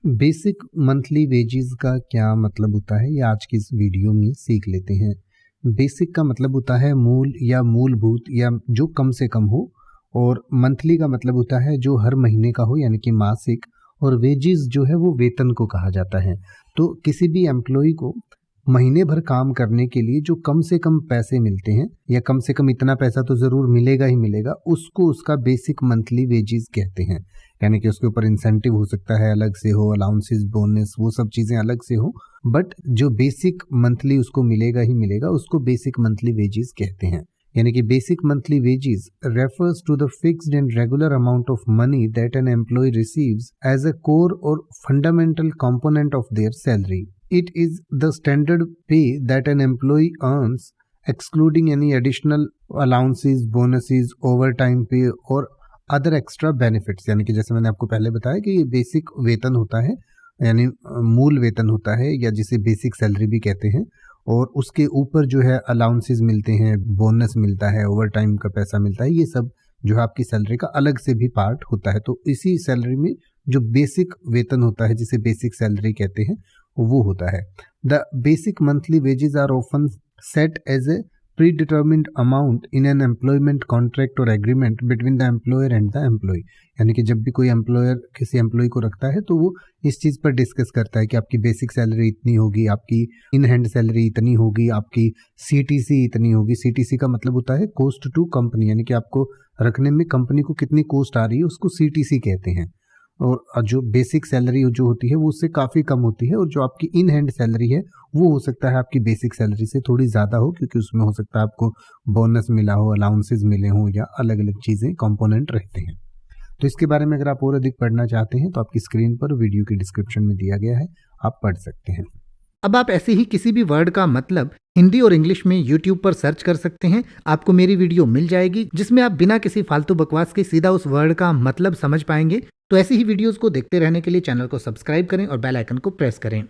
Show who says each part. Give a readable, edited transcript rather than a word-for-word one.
Speaker 1: Basic monthly wages का क्या मतलब होता है, ये आज की इस वीडियो में सीख लेते हैं। बेसिक का मतलब होता है मूल या मूलभूत या जो कम से कम हो, और मंथली का मतलब होता है जो हर महीने का हो यानी कि मासिक, और वेजेस जो है वो वेतन को कहा जाता है। तो किसी भी एम्प्लॉय को महीने भर काम करने के लिए जो कम से कम पैसे मिलते हैं, या कम से कम इतना पैसा तो ज़रूर मिलेगा ही मिलेगा, उसको उसका बेसिक मंथली वेजेस कहते हैं। यानी कि उसके ऊपर इंसेंटिव हो सकता है अलग से हो, अलाउंसेस, बोनस, वो सब चीज़ें अलग से हो, बट जो बेसिक मंथली उसको मिलेगा ही मिलेगा, उसको बेसिक मंथली वेजेस कहते हैं। यानी कि basic monthly wages refers to the fixed and regular amount of money that an employee receives as a core or fundamental component of their salary. It is the standard pay that an employee earns, excluding any additional allowances, bonuses, overtime pay और other extra benefits. यानी कि जैसे मैंने आपको पहले बताया कि ये बेसिक वेतन होता है, यानी मूल वेतन होता है, या जिसे बेसिक सैलरी भी कहते हैं। और उसके ऊपर जो है अलाउंसेस मिलते हैं, बोनस मिलता है, ओवर टाइम का पैसा मिलता है, ये सब जो है आपकी सैलरी का अलग से भी पार्ट होता है। तो इसी सैलरी में जो बेसिक वेतन होता है, जिसे बेसिक सैलरी कहते हैं, वो होता है। The basic monthly wages are often set as a predetermined amount in an employment contract or agreement between the employer and the employee. यानी कि जब भी कोई एम्प्लॉयर किसी एम्प्लॉय को रखता है तो वो इस चीज़ पर डिस्कस करता है कि आपकी बेसिक सैलरी इतनी होगी, आपकी इन हैंड सैलरी इतनी होगी, आपकी सीटीसी इतनी होगी। सीटीसी का मतलब होता है कॉस्ट टू कंपनी, यानी कि आपको रखने में कंपनी को कितनी कॉस्ट आ रही है, उसको सीटीसी कहते हैं। और जो बेसिक सैलरी जो होती है वो उससे काफ़ी कम होती है, और जो आपकी इन हैंड सैलरी है वो हो सकता है आपकी बेसिक सैलरी से थोड़ी ज़्यादा हो, क्योंकि उसमें हो सकता है आपको बोनस मिला हो, अलाउंसेस मिले हों, या अलग अलग चीज़ें कंपोनेंट रहते हैं। तो इसके बारे में अगर आप और अधिक पढ़ना चाहते हैं तो आपकी स्क्रीन पर वीडियो के डिस्क्रिप्शन में दिया गया है, आप पढ़ सकते हैं।
Speaker 2: अब आप ऐसे ही किसी भी वर्ड का मतलब हिंदी और इंग्लिश में YouTube पर सर्च कर सकते हैं। आपको मेरी वीडियो मिल जाएगी जिसमें आप बिना किसी फालतू बकवास के सीधा उस वर्ड का मतलब समझ पाएंगे। तो ऐसी ही वीडियोस को देखते रहने के लिए चैनल को सब्सक्राइब करें और बेल आइकन को प्रेस करें।